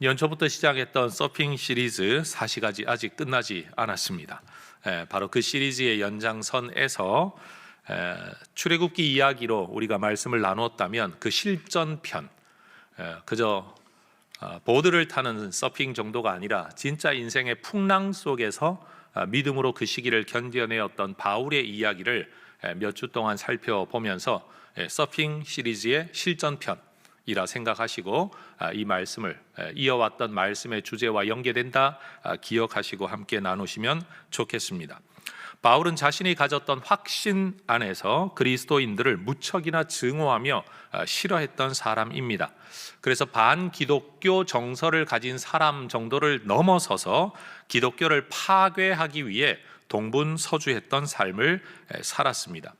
연초부터 시작했던 서핑 시리즈 4시까지 아직 끝나지 않았습니다. 바로 그 시리즈의 연장선에서 출애굽기 이야기로 우리가 말씀을 나누었다면 그 실전편, 그저 보드를 타는 서핑 정도가 아니라 진짜 인생의 풍랑 속에서 믿음으로 그 시기를 견뎌내었던 바울의 이야기를 몇 주 동안 살펴보면서 서핑 시리즈의 실전편이라 생각하시고 이 말씀을 이어왔던 말씀의 주제와 연계된다 기억하시고 함께 나누시면 좋겠습니다. 바울은 자신이 가졌던 확신 안에서 그리스도인들을 무척이나 증오하며 싫어했던 사람입니다. 그래서 반기독교 정서를 가진 사람 정도를 넘어서서 기독교를 파괴하기 위해 동분서주했던 삶을 살았습니다.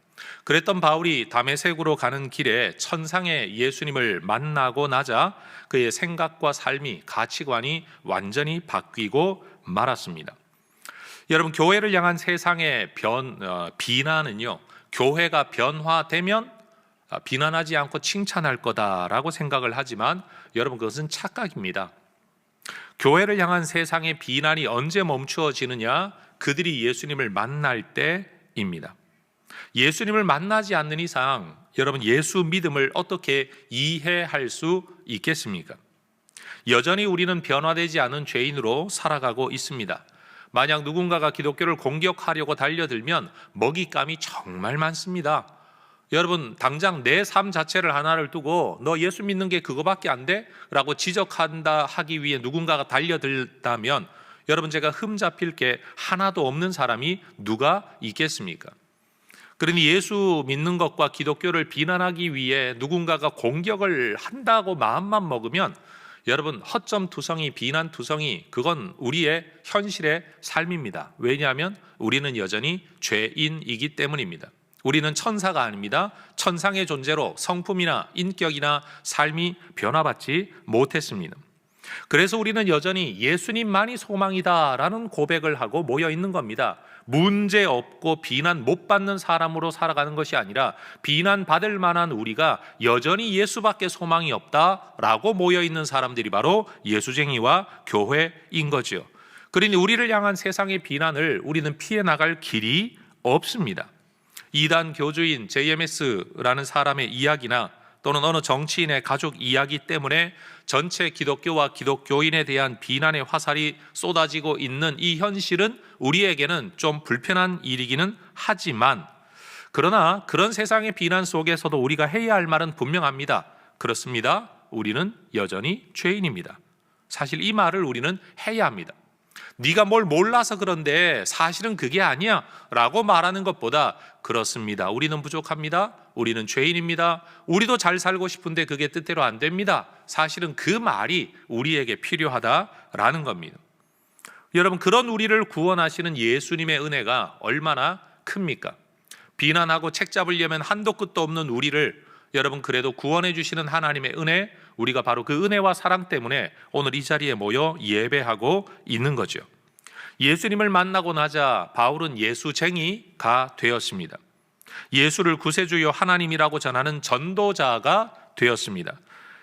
그랬던 바울이 다메섹으로 가는 길에 천상의 예수님을 만나고 나자 그의 생각과 삶이, 가치관이 완전히 바뀌고 말았습니다. 여러분, 교회를 향한 세상의 비난은요, 교회가 변화되면 비난하지 않고 칭찬할 거다라고 생각을 하지만 여러분, 그것은 착각입니다. 교회를 향한 세상의 비난이 언제 멈추어지느냐? 그들이 예수님을 만날 때입니다. 예수님을 만나지 않는 이상 여러분, 예수 믿음을 어떻게 이해할 수 있겠습니까? 여전히 우리는 변화되지 않은 죄인으로 살아가고 있습니다. 만약 누군가가 기독교를 공격하려고 달려들면 먹잇감이 정말 많습니다. 여러분, 당장 내 삶 자체를 하나를 두고 너 예수 믿는 게 그거밖에 안 돼? 라고 지적한다 하기 위해 누군가가 달려들다면 여러분, 제가 흠잡힐 게 하나도 없는 사람이 누가 있겠습니까? 그러니 예수 믿는 것과 기독교를 비난하기 위해 누군가가 공격을 한다고 마음만 먹으면 여러분, 허점투성이, 비난투성이, 그건 우리의 현실의 삶입니다. 왜냐하면 우리는 여전히 죄인이기 때문입니다. 우리는 천사가 아닙니다. 천상의 존재로 성품이나 인격이나 삶이 변화받지 못했습니다. 그래서 우리는 여전히 예수님만이 소망이다라는 고백을 하고 모여 있는 겁니다. 문제 없고 비난 못 받는 사람으로 살아가는 것이 아니라 비난받을 만한 우리가 여전히 예수밖에 소망이 없다라고 모여 있는 사람들이 바로 예수쟁이와 교회인 거죠. 그러니 우리를 향한 세상의 비난을 우리는 피해 나갈 길이 없습니다. 이단 교주인 JMS라는 사람의 이야기나 또는 어느 정치인의 가족 이야기 때문에 전체 기독교와 기독교인에 대한 비난의 화살이 쏟아지고 있는 이 현실은 우리에게는 좀 불편한 일이기는 하지만, 그러나 그런 세상의 비난 속에서도 우리가 해야 할 말은 분명합니다. 그렇습니다. 우리는 여전히 죄인입니다. 사실 이 말을 우리는 해야 합니다. 네가 뭘 몰라서 그런데 사실은 그게 아니야 라고 말하는 것보다 그렇습니다. 우리는 부족합니다. 우리는 죄인입니다. 우리도 잘 살고 싶은데 그게 뜻대로 안 됩니다. 사실은 그 말이 우리에게 필요하다라는 겁니다. 여러분, 그런 우리를 구원하시는 예수님의 은혜가 얼마나 큽니까? 비난하고 책 잡으려면 한도 끝도 없는 우리를 여러분, 그래도 구원해 주시는 하나님의 은혜, 우리가 바로 그 은혜와 사랑 때문에 오늘 이 자리에 모여 예배하고 있는 거죠. 예수님을 만나고 나자 바울은 예수쟁이가 되었습니다. 예수를 구세주요 하나님이라고 전하는 전도자가 되었습니다.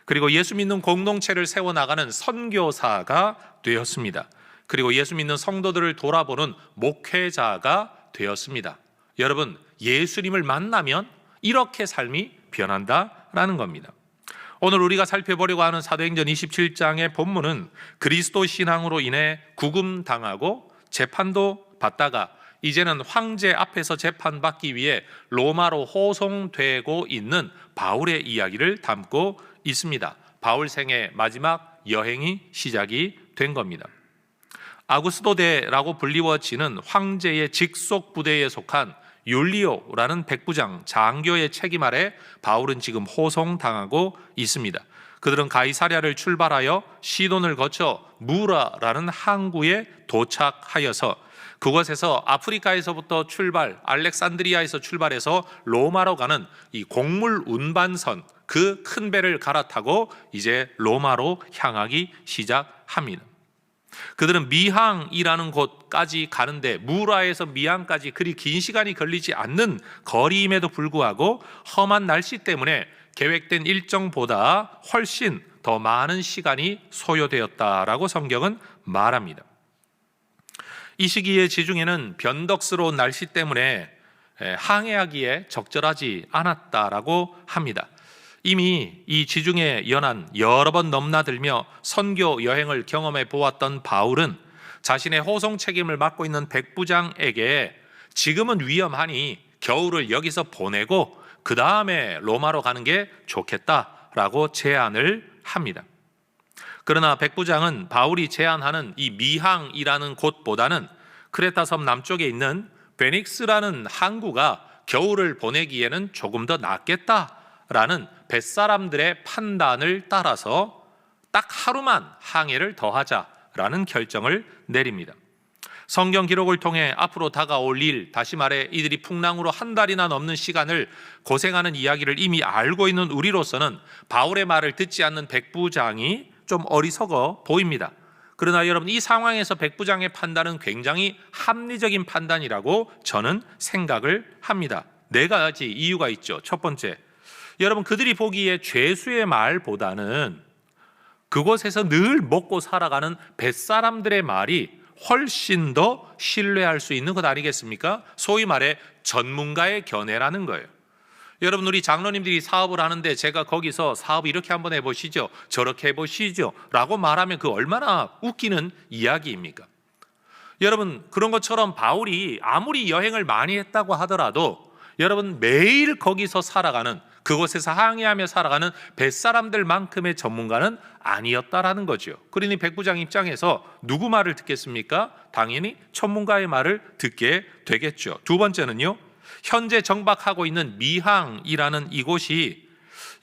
그리고 예수 믿는 공동체를 세워나가는 선교사가 되었습니다. 그리고 예수 믿는 성도들을 돌아보는 목회자가 되었습니다. 여러분, 예수님을 만나면 이렇게 삶이 변한다라는 겁니다. 오늘 우리가 살펴보려고 하는 사도행전 27장의 본문은 그리스도 신앙으로 인해 구금당하고 재판도 받다가 이제는 황제 앞에서 재판받기 위해 로마로 호송되고 있는 바울의 이야기를 담고 있습니다. 바울 생의 마지막 여행이 시작이 된 겁니다. 아구스도대라고 불리워지는 황제의 직속 부대에 속한 율리오라는 백부장 장교의 책임 아래 바울은 지금 호송당하고 있습니다. 그들은 가이사랴를 출발하여 시돈을 거쳐 무라라는 항구에 도착하여서 그곳에서 아프리카에서부터 알렉산드리아에서 출발해서 로마로 가는 이 곡물 운반선, 그 큰 배를 갈아타고 이제 로마로 향하기 시작합니다. 그들은 미항이라는 곳까지 가는데 무라에서 미항까지 그리 긴 시간이 걸리지 않는 거리임에도 불구하고 험한 날씨 때문에 계획된 일정보다 훨씬 더 더 많은 시간이 소요되었다라고 성경은 말합니다. 이 시기의 지중해는 변덕스러운 날씨 때문에 항해하기에 적절하지 않았다라고 합니다. 이미 이 지중해 연안 여러 번 넘나들며 선교 여행을 경험해 보았던 바울은 자신의 호송 책임을 맡고 있는 백부장에게 지금은 위험하니 겨울을 여기서 보내고 그 다음에 로마로 가는 게 좋겠다라고 제안을 합니다. 그러나 백부장은 바울이 제안하는 이 미항이라는 곳보다는 크레타 섬 남쪽에 있는 베닉스라는 항구가 겨울을 보내기에는 조금 더 낫겠다라는 뱃사람들의 판단을 따라서 딱 하루만 항해를 더 하자라는 결정을 내립니다. 성경 기록을 통해 앞으로 다가올 일, 다시 말해 이들이 풍랑으로 한 달이나 넘는 시간을 고생하는 이야기를 이미 알고 있는 우리로서는 바울의 말을 듣지 않는 백부장이 좀 어리석어 보입니다. 그러나 여러분, 이 상황에서 백부장의 판단은 굉장히 합리적인 판단이라고 저는 생각을 합니다. 4가지 이유가 있죠. 첫 번째, 여러분, 그들이 보기에 죄수의 말보다는 그곳에서 늘 먹고 살아가는 뱃사람들의 말이 훨씬 더 신뢰할 수 있는 것 아니겠습니까? 소위 말해 전문가의 견해라는 거예요. 여러분, 우리 장로님들이 사업을 하는데 제가 거기서 사업 이렇게 한번 해보시죠, 저렇게 해보시죠 라고 말하면 그 얼마나 웃기는 이야기입니까? 여러분, 그런 것처럼 바울이 아무리 여행을 많이 했다고 하더라도 여러분, 매일 거기서 살아가는, 그곳에서 항해하며 살아가는 뱃사람들만큼의 전문가는 아니었다라는 거죠. 그러니 백부장 입장에서 누구 말을 듣겠습니까? 당연히 전문가의 말을 듣게 되겠죠. 두 번째는요, 현재 정박하고 있는 미항이라는 이곳이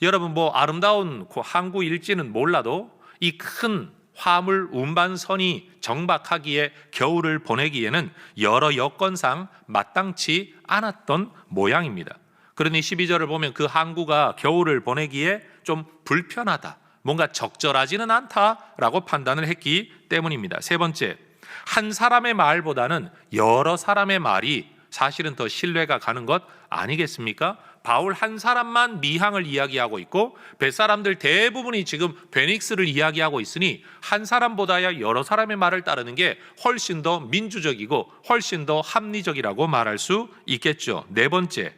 여러분 아름다운 항구일지는 몰라도 이 큰 화물 운반선이 정박하기에 겨울을 보내기에는 여러 여건상 마땅치 않았던 모양입니다. 그러니 12절을 보면 그 항구가 겨울을 보내기에 좀 불편하다, 뭔가 적절하지는 않다라고 판단을 했기 때문입니다. 세 번째, 한 사람의 말보다는 여러 사람의 말이 사실은 더 신뢰가 가는 것 아니겠습니까? 바울 한 사람만 미항을 이야기하고 있고 뱃사람들 대부분이 지금 베닉스를 이야기하고 있으니 한 사람보다야 여러 사람의 말을 따르는 게 훨씬 더 민주적이고 훨씬 더 합리적이라고 말할 수 있겠죠. 네 번째,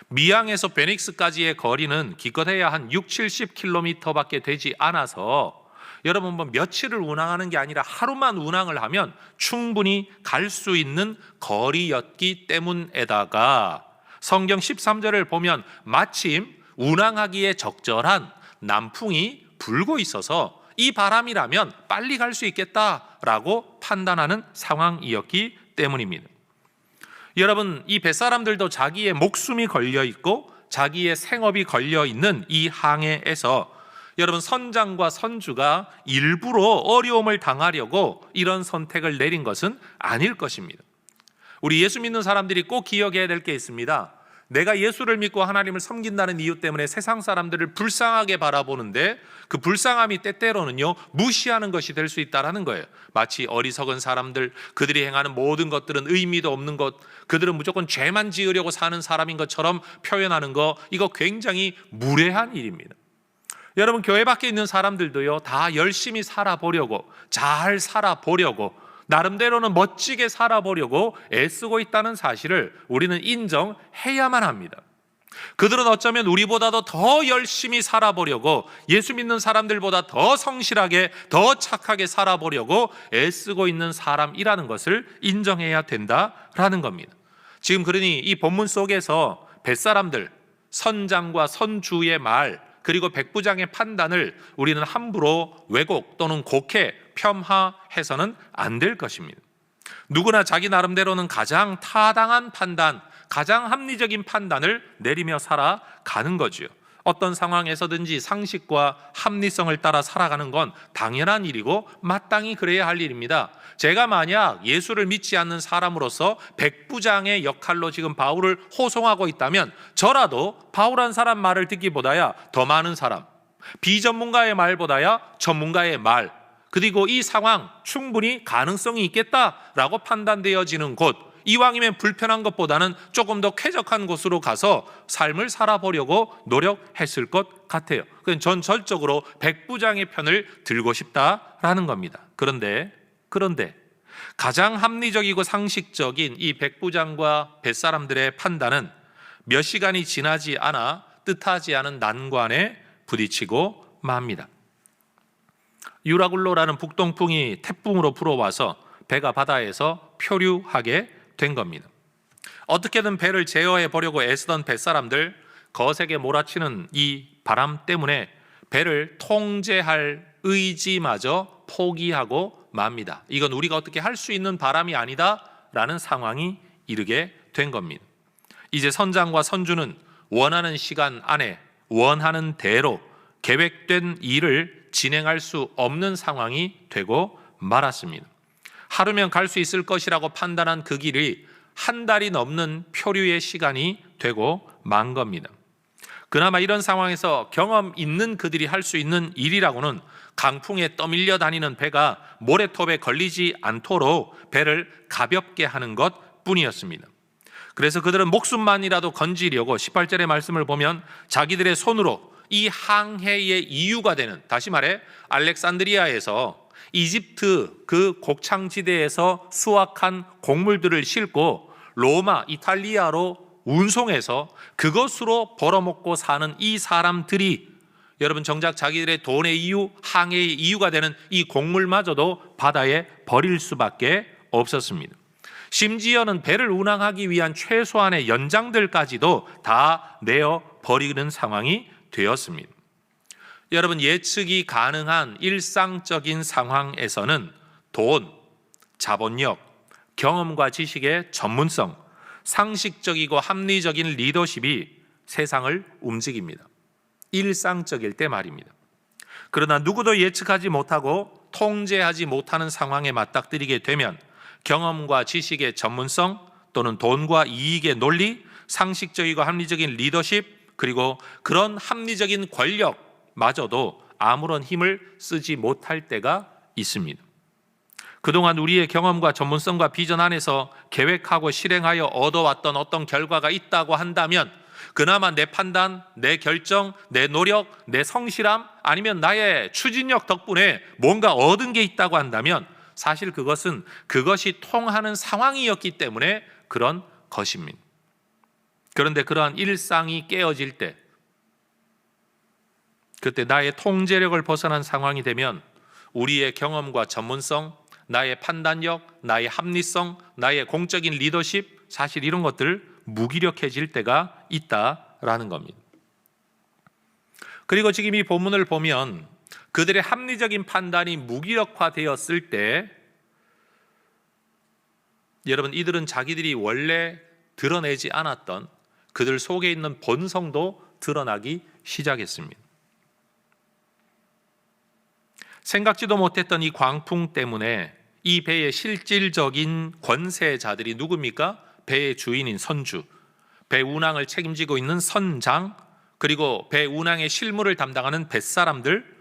미항에서 베닉스까지의 거리는 기껏해야 한 60-70km밖에 되지 않아서 여러분 며칠을 운항하는 게 아니라 하루만 운항을 하면 충분히 갈 수 있는 거리였기 때문에다가 성경 13절을 보면 마침 운항하기에 적절한 남풍이 불고 있어서 이 바람이라면 빨리 갈 수 있겠다라고 판단하는 상황이었기 때문입니다. 여러분, 이 뱃사람들도 자기의 목숨이 걸려 있고 자기의 생업이 걸려 있는 이 항해에서 여러분, 선장과 선주가 일부러 어려움을 당하려고 이런 선택을 내린 것은 아닐 것입니다. 우리 예수 믿는 사람들이 꼭 기억해야 될 게 있습니다. 내가 예수를 믿고 하나님을 섬긴다는 이유 때문에 세상 사람들을 불쌍하게 바라보는데 그 불쌍함이 때때로는요 무시하는 것이 될 수 있다는 거예요. 마치 어리석은 사람들, 그들이 행하는 모든 것들은 의미도 없는 것, 그들은 무조건 죄만 지으려고 사는 사람인 것처럼 표현하는 거, 이거 굉장히 무례한 일입니다. 여러분, 교회 밖에 있는 사람들도요 다 열심히 살아보려고, 잘 살아보려고, 나름대로는 멋지게 살아보려고 애쓰고 있다는 사실을 우리는 인정해야만 합니다. 그들은 어쩌면 우리보다도 더 열심히 살아보려고, 예수 믿는 사람들보다 더 성실하게, 더 착하게 살아보려고 애쓰고 있는 사람이라는 것을 인정해야 된다라는 겁니다. 지금 그러니 이 본문 속에서 뱃사람들, 선장과 선주의 말, 그리고 백부장의 판단을 우리는 함부로 왜곡 또는 곡해 폄하해서는 안 될 것입니다. 누구나 자기 나름대로는 가장 타당한 판단, 가장 합리적인 판단을 내리며 살아가는 거죠. 어떤 상황에서든지 상식과 합리성을 따라 살아가는 건 당연한 일이고 마땅히 그래야 할 일입니다. 제가 만약 예수를 믿지 않는 사람으로서 백부장의 역할로 지금 바울을 호송하고 있다면 저라도 바울 한 사람 말을 듣기보다야 더 많은 사람, 비전문가의 말보다야 전문가의 말, 그리고 이 상황 충분히 가능성이 있겠다라고 판단되어지는 곳, 이왕이면 불편한 것보다는 조금 더 쾌적한 곳으로 가서 삶을 살아보려고 노력했을 것 같아요. 전 절적으로 백부장의 편을 들고 싶다라는 겁니다. 그런데 가장 합리적이고 상식적인 이 백부장과 뱃사람들의 판단은 몇 시간이 지나지 않아 뜻하지 않은 난관에 부딪히고 맙니다. 유라굴로라는 북동풍이 태풍으로 불어와서 배가 바다에서 표류하게 된 겁니다. 어떻게든 배를 제어해 보려고 애쓰던 뱃사람들, 거세게 몰아치는 이 바람 때문에 배를 통제할 의지마저 포기하고 맙니다. 이건 우리가 어떻게 할 수 있는 바람이 아니다라는 상황이 이르게 된 겁니다. 이제 선장과 선주는 원하는 시간 안에 원하는 대로 계획된 일을 진행할 수 없는 상황이 되고 말았습니다. 하루면 갈 수 있을 것이라고 판단한 그 길이 한 달이 넘는 표류의 시간이 되고 만 겁니다. 그나마 이런 상황에서 경험 있는 그들이 할 수 있는 일이라고는 강풍에 떠밀려 다니는 배가 모래톱에 걸리지 않도록 배를 가볍게 하는 것 뿐이었습니다. 그래서 그들은 목숨만이라도 건지려고 18절의 말씀을 보면 자기들의 손으로 이 항해의 이유가 되는, 다시 말해 알렉산드리아에서 이집트 그 곡창지대에서 수확한 곡물들을 싣고 로마, 이탈리아로 운송해서 그것으로 벌어먹고 사는 이 사람들이 여러분 정작 자기들의 돈의 이유, 항해의 이유가 되는 이 곡물마저도 바다에 버릴 수밖에 없었습니다. 심지어는 배를 운항하기 위한 최소한의 연장들까지도 다 내어 버리는 상황이 되었습니다. 여러분, 예측이 가능한 일상적인 상황에서는 돈, 자본력, 경험과 지식의 전문성, 상식적이고 합리적인 리더십이 세상을 움직입니다. 일상적일 때 말입니다. 그러나 누구도 예측하지 못하고 통제하지 못하는 상황에 맞닥뜨리게 되면 경험과 지식의 전문성 또는 돈과 이익의 논리, 상식적이고 합리적인 리더십, 그리고 그런 합리적인 권력마저도 아무런 힘을 쓰지 못할 때가 있습니다. 그동안 우리의 경험과 전문성과 비전 안에서 계획하고 실행하여 얻어왔던 어떤 결과가 있다고 한다면 그나마 내 판단, 내 결정, 내 노력, 내 성실함 아니면 나의 추진력 덕분에 뭔가 얻은 게 있다고 한다면 사실 그것이 통하는 상황이었기 때문에 그런 것입니다. 그런데 그러한 일상이 깨어질 때, 그때 나의 통제력을 벗어난 상황이 되면 우리의 경험과 전문성, 나의 판단력, 나의 합리성, 나의 공적인 리더십, 사실 이런 것들 무기력해질 때가 있다라는 겁니다. 그리고 지금 이 본문을 보면 그들의 합리적인 판단이 무기력화되었을 때 여러분 이들은 자기들이 원래 드러내지 않았던 그들 속에 있는 본성도 드러나기 시작했습니다. 생각지도 못했던 이 광풍 때문에 이 배의 실질적인 권세자들이 누굽니까? 배의 주인인 선주, 배 운항을 책임지고 있는 선장, 그리고 배 운항의 실무를 담당하는 뱃사람들,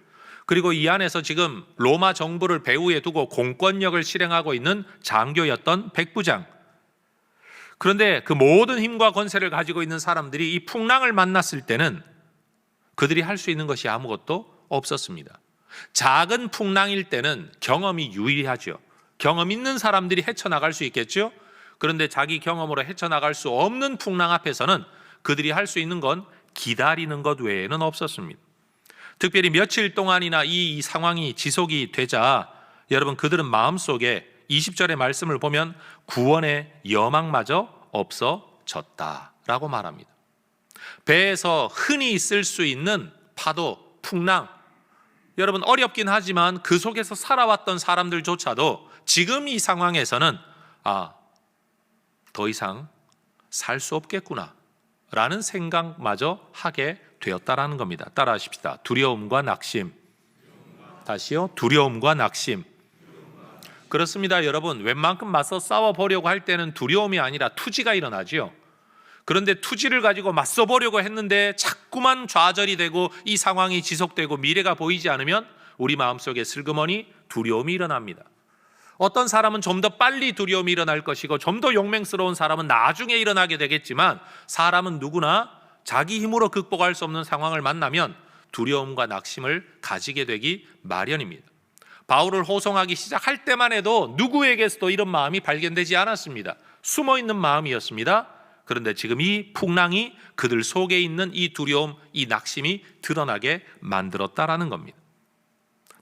그리고 이 안에서 지금 로마 정부를 배후에 두고 공권력을 실행하고 있는 장교였던 백부장. 그런데 그 모든 힘과 권세를 가지고 있는 사람들이 이 풍랑을 만났을 때는 그들이 할 수 있는 것이 아무것도 없었습니다. 작은 풍랑일 때는 경험이 유리하죠. 경험 있는 사람들이 헤쳐나갈 수 있겠죠. 그런데 자기 경험으로 헤쳐나갈 수 없는 풍랑 앞에서는 그들이 할 수 있는 건 기다리는 것 외에는 없었습니다. 특별히 며칠 동안이나 이 상황이 지속이 되자 여러분 그들은 마음속에 20절의 말씀을 보면 구원의 여망마저 없어졌다라고 말합니다. 배에서 흔히 있을 수 있는 파도, 풍랑, 여러분 어렵긴 하지만 그 속에서 살아왔던 사람들조차도 지금 이 상황에서는 더 이상 살 수 없겠구나 라는 생각마저 하게 되었다라는 겁니다. 따라하십시다. 두려움과 낙심. 다시요. 두려움과 낙심. 그렇습니다. 여러분, 웬만큼 맞서 싸워보려고 할 때는 두려움이 아니라 투지가 일어나지요. 그런데 투지를 가지고 맞서 보려고 했는데 자꾸만 좌절이 되고 이 상황이 지속되고 미래가 보이지 않으면 우리 마음속에 슬그머니 두려움이 일어납니다. 어떤 사람은 좀 더 빨리 두려움이 일어날 것이고 좀 더 용맹스러운 사람은 나중에 일어나게 되겠지만, 사람은 누구나 자기 힘으로 극복할 수 없는 상황을 만나면 두려움과 낙심을 가지게 되기 마련입니다. 바울을 호송하기 시작할 때만 해도 누구에게서도 이런 마음이 발견되지 않았습니다. 숨어있는 마음이었습니다. 그런데 지금 이 풍랑이 그들 속에 있는 이 두려움, 이 낙심이 드러나게 만들었다라는 겁니다.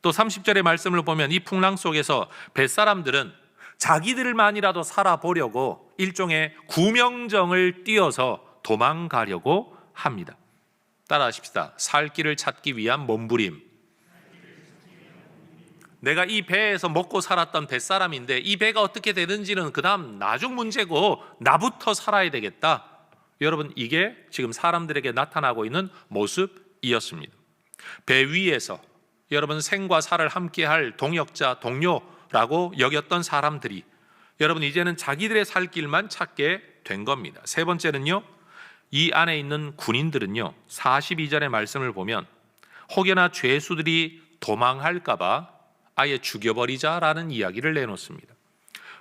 또 30절의 말씀을 보면 이 풍랑 속에서 벳사람들은 자기들만이라도 살아보려고 일종의 구명정을 띄어서 도망가려고 합니다. 따라하십시다. 살 길을 찾기 위한 몸부림. 내가 이 배에서 먹고 살았던 뱃사람인데 이 배가 어떻게 되는지는 그 다음 나중 문제고 나부터 살아야 되겠다. 여러분, 이게 지금 사람들에게 나타나고 있는 모습이었습니다. 배 위에서 여러분 생과 사를 함께할 동역자, 동료라고 여겼던 사람들이 여러분 이제는 자기들의 살 길만 찾게 된 겁니다. 세 번째는요, 이 안에 있는 군인들은요, 42절의 말씀을 보면 혹여나 죄수들이 도망할까 봐 아예 죽여버리자라는 이야기를 내놓습니다.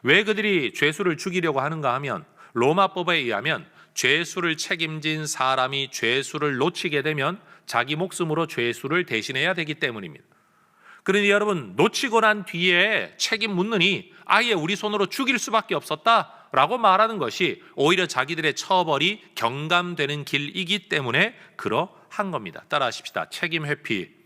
왜 그들이 죄수를 죽이려고 하는가 하면 로마법에 의하면 죄수를 책임진 사람이 죄수를 놓치게 되면 자기 목숨으로 죄수를 대신해야 되기 때문입니다. 그러니 여러분, 놓치고 난 뒤에 책임 묻느니 아예 우리 손으로 죽일 수밖에 없었다라고 말하는 것이 오히려 자기들의 처벌이 경감되는 길이기 때문에 그러한 겁니다. 따라하십시다. 책임 회피.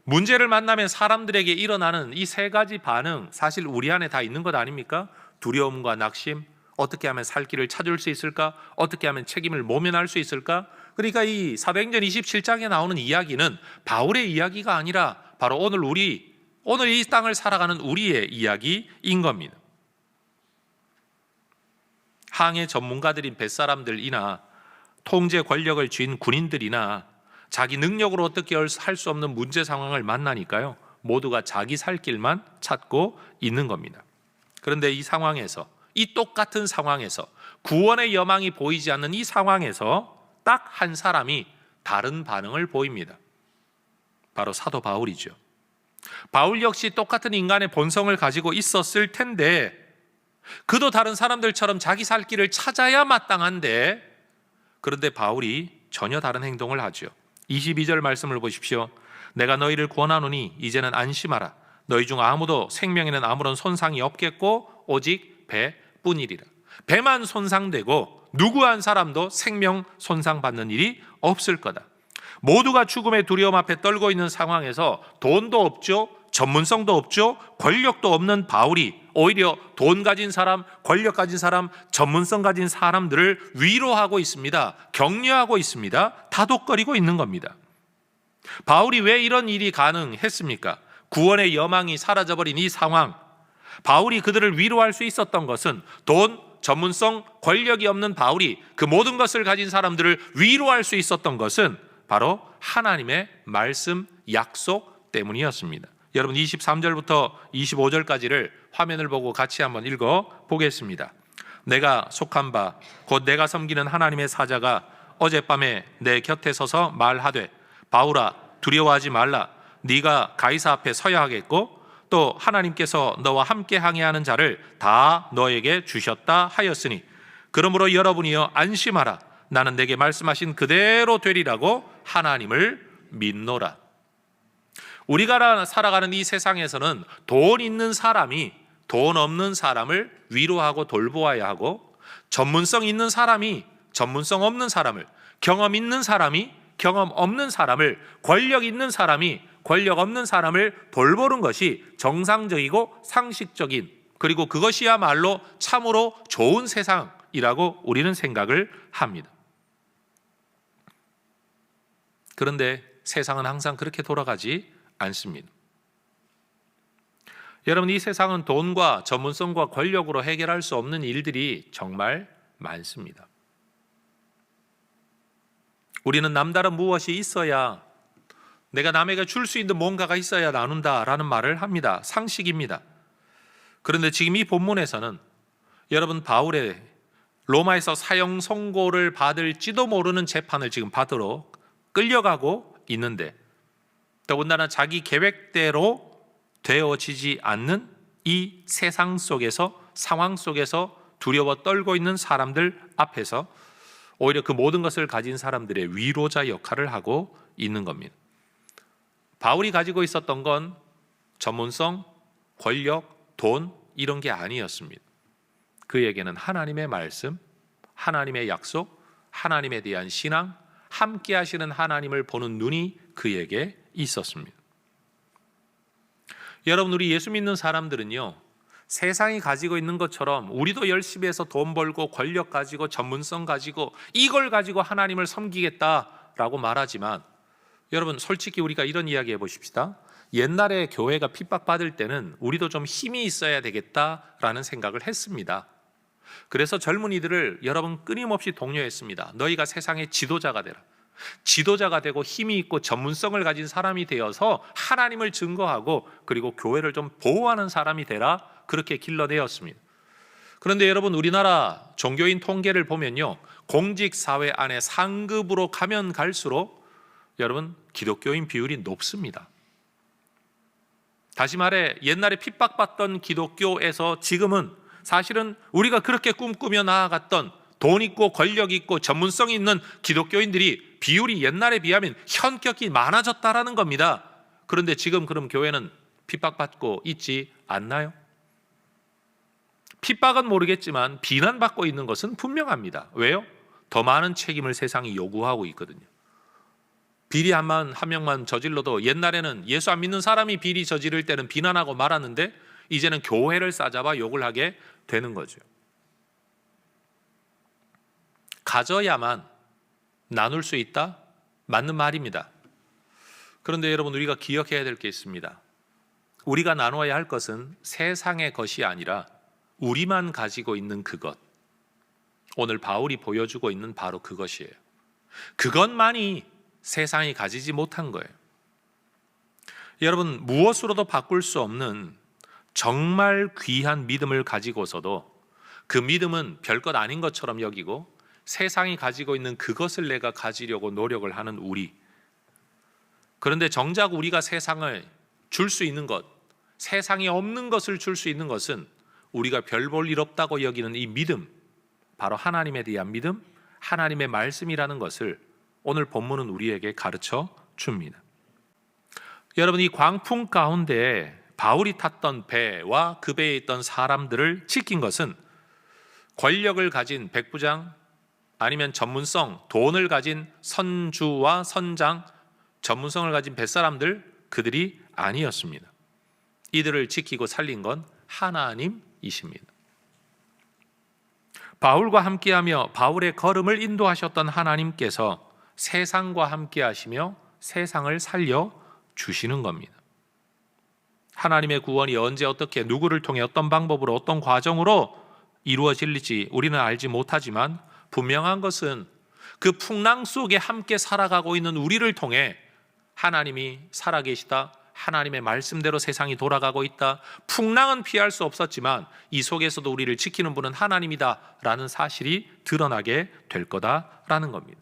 문제를 만나면 사람들에게 일어나는 이 세 가지 반응, 사실 우리 안에 다 있는 것 아닙니까? 두려움과 낙심, 어떻게 하면 살 길을 찾을 수 있을까? 어떻게 하면 책임을 모면할 수 있을까? 그러니까 이 사도행전 27장에 나오는 이야기는 바울의 이야기가 아니라 바로 오늘 이 땅을 살아가는 우리의 이야기인 겁니다. 항해 전문가들인 뱃사람들이나 통제 권력을 쥔 군인들이나 자기 능력으로 어떻게 할 수 없는 문제 상황을 만나니까요, 모두가 자기 살 길만 찾고 있는 겁니다. 그런데 이 상황에서, 이 똑같은 상황에서, 구원의 여망이 보이지 않는 이 상황에서 딱 한 사람이 다른 반응을 보입니다. 바로 사도 바울이죠. 바울 역시 똑같은 인간의 본성을 가지고 있었을 텐데 그도 다른 사람들처럼 자기 살 길을 찾아야 마땅한데, 그런데 바울이 전혀 다른 행동을 하죠. 22절 말씀을 보십시오. 내가 너희를 권하노니 이제는 안심하라. 너희 중 아무도 생명에는 아무런 손상이 없겠고 오직 배뿐이리라. 배만 손상되고 누구 한 사람도 생명 손상받는 일이 없을 거다. 모두가 죽음의 두려움 앞에 떨고 있는 상황에서 돈도 없죠, 전문성도 없죠, 권력도 없는 바울이 오히려 돈 가진 사람, 권력 가진 사람, 전문성 가진 사람들을 위로하고 있습니다. 격려하고 있습니다. 다독거리고 있는 겁니다. 바울이 왜 이런 일이 가능했습니까? 구원의 여망이 사라져버린 이 상황, 바울이 그들을 위로할 수 있었던 것은 돈, 전문성, 권력이 없는 바울이 그 모든 것을 가진 사람들을 위로할 수 있었던 것은 바로 하나님의 말씀, 약속 때문이었습니다. 여러분 23절부터 25절까지를 화면을 보고 같이 한번 읽어 보겠습니다. 내가 속한 바 곧 내가 섬기는 하나님의 사자가 어젯밤에 내 곁에 서서 말하되 바울아 두려워하지 말라. 네가 가이사 앞에 서야 하겠고 또 하나님께서 너와 함께 항해하는 자를 다 너에게 주셨다 하였으니 그러므로 여러분이여 안심하라. 나는 내게 말씀하신 그대로 되리라고 하나님을 믿노라. 우리가 살아가는 이 세상에서는 돈 있는 사람이 돈 없는 사람을 위로하고 돌보아야 하고, 전문성 있는 사람이 전문성 없는 사람을, 경험 있는 사람이 경험 없는 사람을, 권력 있는 사람이 권력 없는 사람을 돌보는 것이 정상적이고 상식적인, 그리고 그것이야말로 참으로 좋은 세상이라고 우리는 생각을 합니다. 그런데 세상은 항상 그렇게 돌아가지 않습니다. 여러분, 이 세상은 돈과 전문성과 권력으로 해결할 수 없는 일들이 정말 많습니다. 우리는 남다른 무엇이 있어야, 내가 남에게 줄 수 있는 뭔가가 있어야 나눈다라는 말을 합니다. 상식입니다. 그런데 지금 이 본문에서는 여러분, 바울의 로마에서 사형 선고를 받을지도 모르는 재판을 지금 받으러 끌려가고 있는데, 더군다나 자기 계획대로 되어지지 않는 이 세상 속에서, 상황 속에서 두려워 떨고 있는 사람들 앞에서 오히려 그 모든 것을 가진 사람들의 위로자 역할을 하고 있는 겁니다. 바울이 가지고 있었던 건 전문성, 권력, 돈 이런 게 아니었습니다. 그에게는 하나님의 말씀, 하나님의 약속, 하나님에 대한 신앙, 함께 하시는 하나님을 보는 눈이 그에게 있었습니다. 여러분, 우리 예수 믿는 사람들은요, 세상이 가지고 있는 것처럼 우리도 열심히 해서 돈 벌고 권력 가지고 전문성 가지고 이걸 가지고 하나님을 섬기겠다라고 말하지만, 여러분 솔직히 우리가 이런 이야기 해보십시다. 옛날에 교회가 핍박받을 때는 우리도 좀 힘이 있어야 되겠다라는 생각을 했습니다. 그래서 젊은이들을 여러분 끊임없이 독려했습니다. 너희가 세상의 지도자가 되라. 지도자가 되고 힘이 있고 전문성을 가진 사람이 되어서 하나님을 증거하고 그리고 교회를 좀 보호하는 사람이 되라. 그렇게 길러내었습니다. 그런데 여러분, 우리나라 종교인 통계를 보면요, 공직사회 안에 상급으로 가면 갈수록 여러분 기독교인 비율이 높습니다. 다시 말해, 옛날에 핍박받던 기독교에서 지금은 사실은 우리가 그렇게 꿈꾸며 나아갔던 돈 있고 권력 있고 전문성 있는 기독교인들이 비율이 옛날에 비하면 현격히 많아졌다라는 겁니다. 그런데 지금 그럼 교회는 핍박받고 있지 않나요? 핍박은 모르겠지만 비난받고 있는 것은 분명합니다. 왜요? 더 많은 책임을 세상이 요구하고 있거든요. 비리 한 명만 저질러도 옛날에는 예수 안 믿는 사람이 비리 저지를 때는 비난하고 말았는데 이제는 교회를 싸잡아 욕을 하게 되는 거죠. 가져야만 나눌 수 있다? 맞는 말입니다. 그런데 여러분, 우리가 기억해야 될 게 있습니다. 우리가 나눠야 할 것은 세상의 것이 아니라 우리만 가지고 있는 그것. 오늘 바울이 보여주고 있는 바로 그것이에요. 그것만이 세상이 가지지 못한 거예요. 여러분, 무엇으로도 바꿀 수 없는 정말 귀한 믿음을 가지고서도 그 믿음은 별것 아닌 것처럼 여기고 세상이 가지고 있는 그것을 내가 가지려고 노력을 하는 우리. 그런데 정작 우리가 세상을 줄 수 있는 것, 세상에 없는 것을 줄 수 있는 것은 우리가 별 볼 일 없다고 여기는 이 믿음, 바로 하나님에 대한 믿음, 하나님의 말씀이라는 것을 오늘 본문은 우리에게 가르쳐 줍니다. 여러분, 이 광풍 가운데 바울이 탔던 배와 그 배에 있던 사람들을 지킨 것은 권력을 가진 백부장, 아니면 전문성, 돈을 가진 선주와 선장, 전문성을 가진 뱃사람들, 그들이 아니었습니다. 이들을 지키고 살린 건 하나님이십니다. 바울과 함께하며 바울의 걸음을 인도하셨던 하나님께서 세상과 함께하시며 세상을 살려 주시는 겁니다. 하나님의 구원이 언제 어떻게 누구를 통해 어떤 방법으로 어떤 과정으로 이루어질지 우리는 알지 못하지만 분명한 것은 그 풍랑 속에 함께 살아가고 있는 우리를 통해 하나님이 살아계시다, 하나님의 말씀대로 세상이 돌아가고 있다, 풍랑은 피할 수 없었지만 이 속에서도 우리를 지키는 분은 하나님이다 라는 사실이 드러나게 될 거다라는 겁니다.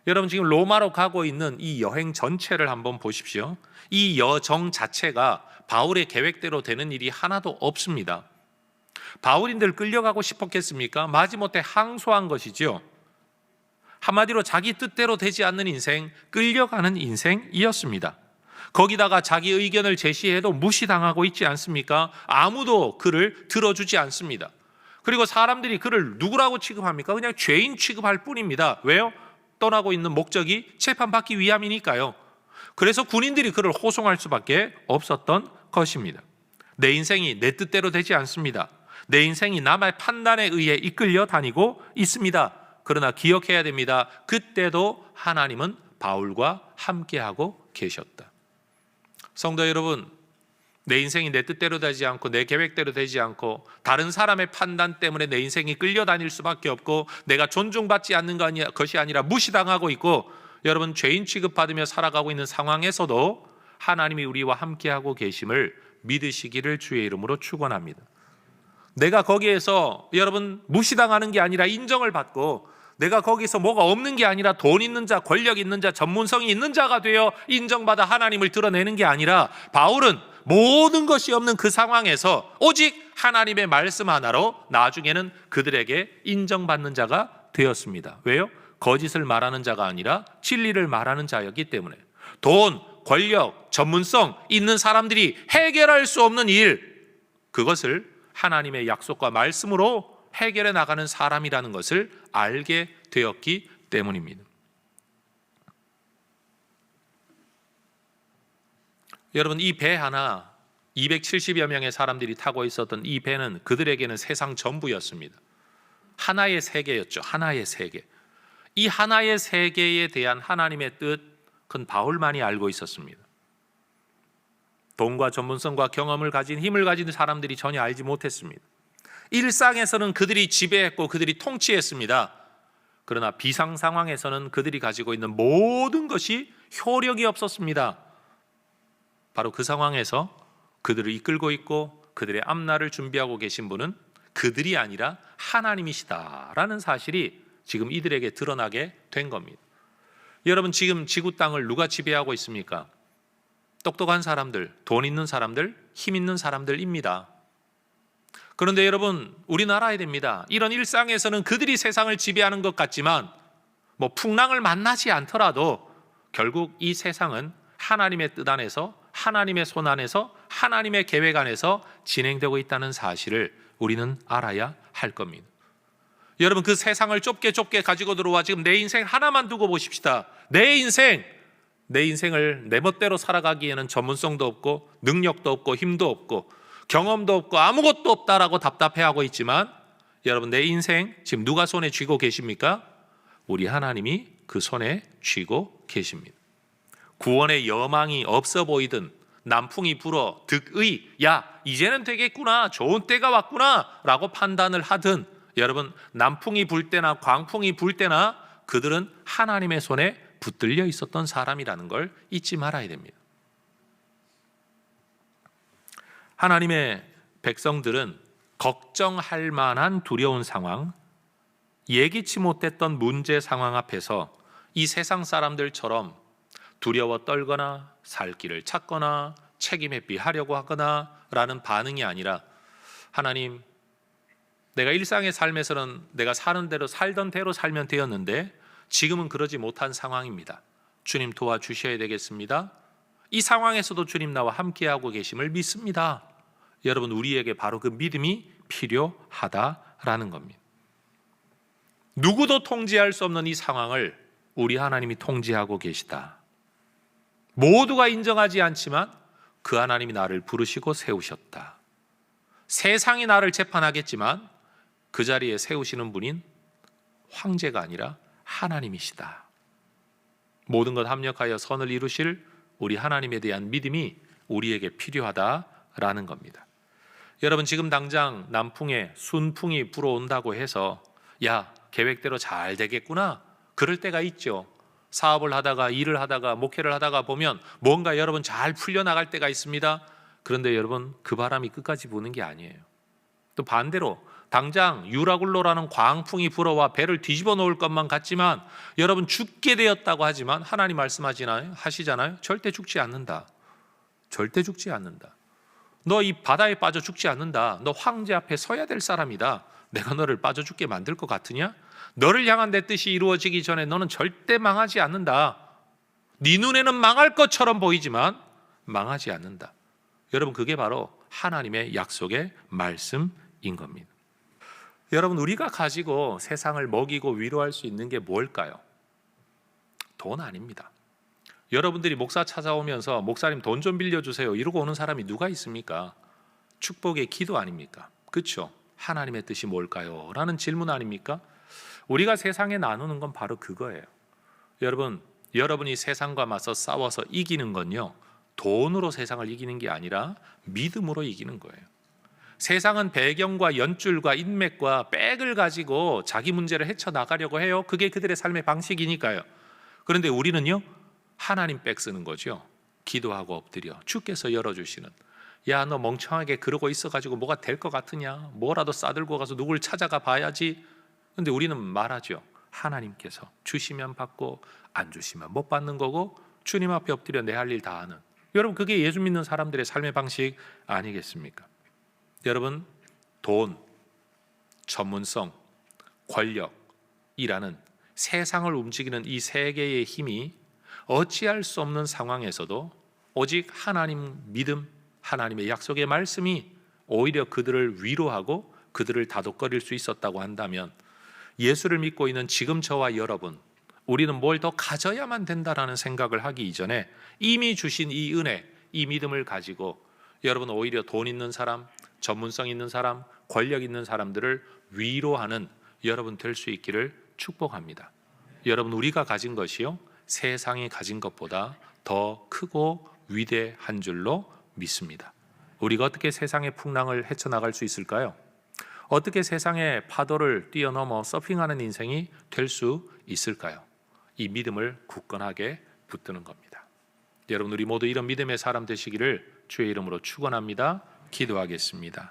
여러분, 지금 로마로 가고 있는 이 여행 전체를 한번 보십시오. 이 여정 자체가 바울의 계획대로 되는 일이 하나도 없습니다. 바울인들 끌려가고 싶었겠습니까? 마지못해 항소한 것이죠. 한마디로 자기 뜻대로 되지 않는 인생, 끌려가는 인생이었습니다. 거기다가 자기 의견을 제시해도 무시당하고 있지 않습니까? 아무도 그를 들어주지 않습니다. 그리고 사람들이 그를 누구라고 취급합니까? 그냥 죄인 취급할 뿐입니다. 왜요? 떠나고 있는 목적이 재판받기 위함이니까요. 그래서 군인들이 그를 호송할 수밖에 없었던 것입니다. 내 인생이 내 뜻대로 되지 않습니다. 내 인생이 남의 판단에 의해 이끌려 다니고 있습니다. 그러나 기억해야 됩니다. 그때도 하나님은 바울과 함께하고 계셨다. 성도 여러분, 내 인생이 내 뜻대로 되지 않고 내 계획대로 되지 않고 다른 사람의 판단 때문에 내 인생이 끌려다닐 수밖에 없고 내가 존중받지 않는 것이 아니라 무시당하고 있고 여러분 죄인 취급받으며 살아가고 있는 상황에서도 하나님이 우리와 함께하고 계심을 믿으시기를 주의 이름으로 축원합니다. 내가 거기에서 여러분 무시당하는 게 아니라 인정을 받고 내가 거기서 뭐가 없는 게 아니라 돈 있는 자, 권력 있는 자, 전문성이 있는 자가 되어 인정받아 하나님을 드러내는 게 아니라 바울은 모든 것이 없는 그 상황에서 오직 하나님의 말씀 하나로 나중에는 그들에게 인정받는 자가 되었습니다. 왜요? 거짓을 말하는 자가 아니라 진리를 말하는 자였기 때문에. 돈, 권력, 전문성 있는 사람들이 해결할 수 없는 일, 그것을 하나님의 약속과 말씀으로 해결해 나가는 사람이라는 것을 알게 되었기 때문입니다. 여러분, 이 배 하나 270여 명의 사람들이 타고 있었던 이 배는 그들에게는 세상 전부였습니다. 하나의 세계였죠. 하나의 세계. 이 하나의 세계에 대한 하나님의 뜻은 바울만이 알고 있었습니다. 돈과 전문성과 경험을 가진, 힘을 가진 사람들이 전혀 알지 못했습니다. 일상에서는 그들이 지배했고 그들이 통치했습니다. 그러나 비상 상황에서는 그들이 가지고 있는 모든 것이 효력이 없었습니다. 바로 그 상황에서 그들을 이끌고 있고 그들의 앞날을 준비하고 계신 분은 그들이 아니라 하나님이시다라는 사실이 지금 이들에게 드러나게 된 겁니다. 여러분, 지금 지구 땅을 누가 지배하고 있습니까? 똑똑한 사람들, 돈 있는 사람들, 힘 있는 사람들입니다. 그런데 여러분, 우리는 알아야 됩니다. 이런 일상에서는 그들이 세상을 지배하는 것 같지만 풍랑을 만나지 않더라도 결국 이 세상은 하나님의 뜻 안에서, 하나님의 손 안에서, 하나님의 계획 안에서 진행되고 있다는 사실을 우리는 알아야 할 겁니다. 여러분, 그 세상을 좁게 가지고 들어와 지금 내 인생 하나만 두고 보십시다. 내 인생을 내 멋대로 살아가기에는 전문성도 없고 능력도 없고 힘도 없고 경험도 없고 아무것도 없다라고 답답해하고 있지만, 여러분, 내 인생 지금 누가 손에 쥐고 계십니까? 우리 하나님이 그 손에 쥐고 계십니다. 구원의 여망이 없어 보이든 남풍이 불어 득의, 야 이제는 되겠구나, 좋은 때가 왔구나 라고 판단을 하든, 여러분, 남풍이 불 때나 광풍이 불 때나 그들은 하나님의 손에 붙들려 있었던 사람이라는 걸 잊지 말아야 됩니다. 하나님의 백성들은 걱정할 만한 두려운 상황, 예기치 못했던 문제 상황 앞에서 이 세상 사람들처럼 두려워 떨거나 살 길을 찾거나 책임 회피하려고 하거나 라는 반응이 아니라, 하나님, 내가 일상의 삶에서는 내가 사는 대로 살던 대로 살면 되었는데 지금은 그러지 못한 상황입니다. 주님 도와주셔야 되겠습니다. 이 상황에서도 주님 나와 함께하고 계심을 믿습니다. 여러분, 우리에게 바로 그 믿음이 필요하다라는 겁니다. 누구도 통제할 수 없는 이 상황을 우리 하나님이 통제하고 계시다. 모두가 인정하지 않지만 그 하나님이 나를 부르시고 세우셨다. 세상이 나를 재판하겠지만 그 자리에 세우시는 분인 황제가 아니라 하나님이시다. 모든 것 합력하여 선을 이루실 우리 하나님에 대한 믿음이 우리에게 필요하다라는 겁니다. 여러분, 지금 당장 남풍에 순풍이 불어온다고 해서 야, 계획대로 잘 되겠구나, 그럴 때가 있죠. 사업을 하다가, 일을 하다가, 목회를 하다가 보면 뭔가 여러분 잘 풀려나갈 때가 있습니다. 그런데 여러분, 그 바람이 끝까지 부는 게 아니에요. 또 반대로 당장 유라굴로라는 광풍이 불어와 배를 뒤집어 놓을 것만 같지만, 여러분, 죽게 되었다고 하지만 하나님 하시잖아요. 절대 죽지 않는다. 절대 죽지 않는다. 너 이 바다에 빠져 죽지 않는다. 너 황제 앞에 서야 될 사람이다. 내가 너를 빠져 죽게 만들 것 같으냐? 너를 향한 내 뜻이 이루어지기 전에 너는 절대 망하지 않는다. 네 눈에는 망할 것처럼 보이지만 망하지 않는다. 여러분, 그게 바로 하나님의 약속의 말씀인 겁니다. 여러분, 우리가 가지고 세상을 먹이고 위로할 수 있는 게 뭘까요? 돈 아닙니다. 여러분들이 목사 찾아오면서 목사님 돈 좀 빌려주세요 이러고 오는 사람이 누가 있습니까? 축복의 기도 아닙니까? 그렇죠? 하나님의 뜻이 뭘까요? 라는 질문 아닙니까? 우리가 세상에 나누는 건 바로 그거예요. 여러분이 세상과 맞서 싸워서 이기는 건요, 돈으로 세상을 이기는 게 아니라 믿음으로 이기는 거예요. 세상은 배경과 연줄과 인맥과 백을 가지고 자기 문제를 헤쳐나가려고 해요. 그게 그들의 삶의 방식이니까요. 그런데 우리는요, 하나님 백 쓰는 거죠. 기도하고 엎드려 주께서 열어주시는, 야, 너 멍청하게 그러고 있어가지고 뭐가 될 것 같으냐, 뭐라도 싸들고 가서 누굴 찾아가 봐야지. 그런데 우리는 말하죠. 하나님께서 주시면 받고 안 주시면 못 받는 거고, 주님 앞에 엎드려 내 할 일 다 하는, 여러분, 그게 예수 믿는 사람들의 삶의 방식 아니겠습니까? 여러분, 돈, 전문성, 권력이라는 세상을 움직이는 이 세 개의 힘이 어찌할 수 없는 상황에서도 오직 하나님 믿음, 하나님의 약속의 말씀이 오히려 그들을 위로하고 그들을 다독거릴 수 있었다고 한다면, 예수를 믿고 있는 지금 저와 여러분, 우리는 뭘 더 가져야만 된다라는 생각을 하기 이전에 이미 주신 이 은혜, 이 믿음을 가지고 여러분, 오히려 돈 있는 사람, 전문성 있는 사람, 권력 있는 사람들을 위로하는 여러분 될 수 있기를 축복합니다. 여러분, 우리가 가진 것이요, 세상이 가진 것보다 더 크고 위대한 줄로 믿습니다. 우리가 어떻게 세상의 풍랑을 헤쳐나갈 수 있을까요? 어떻게 세상의 파도를 뛰어넘어 서핑하는 인생이 될 수 있을까요? 이 믿음을 굳건하게 붙드는 겁니다. 여러분, 우리 모두 이런 믿음의 사람 되시기를 주의 이름으로 축원합니다. 기도하겠습니다.